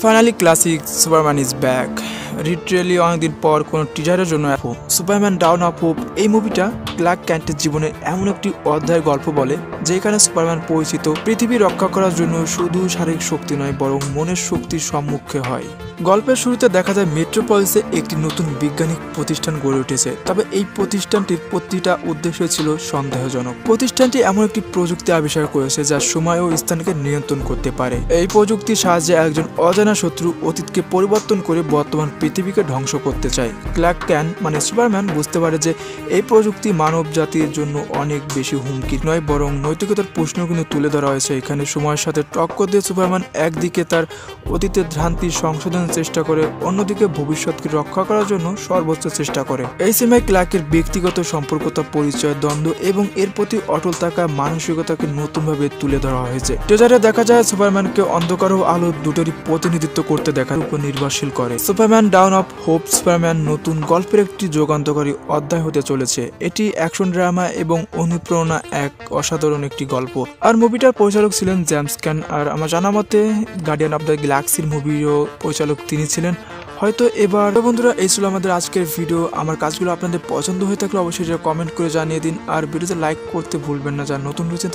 Finally classic Superman is back. Literally অনেকদিন পর কোনো টিজারের জন্য সুপারম্যান ডাউন অফ হোপ এই মুভিটা ক্লার্ক ক্যান্টের জীবনের এমন একটি অধ্যায়ের গল্প বলে যেখানে সুপারম্যান পরিচিত পৃথিবী রক্ষা করার জন্য শুধু শারীরিক শক্তি নয় বরং মনের শক্তির সম্মুখে হয়। গল্পের শুরুতে দেখা যায় মেট্রোপলিসে একটি নতুন বৈজ্ঞানিক প্রতিষ্ঠান গড়ে উঠেছে, তবে এই প্রতিষ্ঠানটির প্রতিটা উদ্দেশ্য ছিল সন্দেহজনক। প্রতিষ্ঠানটি এমন একটি প্রযুক্তি আবিষ্কার করেছে যা সময় ও স্থানকে নিয়ন্ত্রণ করতে পারে। এই প্রযুক্তির সাহায্যে একজন অজানা শত্রু অতীতকে পরিবর্তন করে বর্তমান পৃথিবীকে ধ্বংস করতে চায়। ক্লার্ক ক্যান্ট মানে সুপারম্যান বুঝতে পারে যে এই প্রযুক্তি মানব জাতির জন্য অনেক বেশি হুমকি নয় বরং নৈতিকতার প্রশ্ন কিন্তু তুলে ধরা হয়েছে এখানে। সময়ের সাথে টক্কর দিয়ে সুপারম্যান একদিকে তার অতীতের ভ্রান্তি সংশোধনের চেষ্টা করে, অন্যদিকে ভবিষ্যৎকে রক্ষা করার জন্য সর্বোচ্চ চেষ্টা করে। এই সিনেমায় ক্লার্কের ব্যক্তিগত সম্পর্কতা, পরিচয়, দ্বন্দ্ব এবং এর প্রতি অটল থাকা মানসিকতাকে নতুনভাবে তুলে ধরা হয়েছে। ট্রেজারে দেখা যায় সুপারম্যানকে অন্ধকার ও আলো দুটোরই প্রতিনিধিত্ব করতে দেখার উপর নির্ভরশীল করে। Superman down of hope Superman নতুন গল্পের একটি যুগান্তকারী অধ্যায় হতে চলেছে। এটি অ্যাকশন ড্রামা এবং অনুপ্রেরণা এক অসাধারণ একটি গল্প। আর মুভিটার পরিচালক ছিলেন জেমস ক্যান, আর আমার জানা মতে গার্ডিয়ান অফ দ্য গ্যালাক্সির মুভিরও পরিচালক তিনি ছিলেন হয়তো। এবার বন্ধুরা এই ছিল আমাদের আজকের ভিডিও। আমার কাজগুলো আপনাদের পছন্দ হয়ে থাকলে অবশ্যই কমেন্ট করে জানিয়ে দিন, আর ভিডিওতে লাইক করতে ভুলবেন না। যারা নতুন রয়েছেন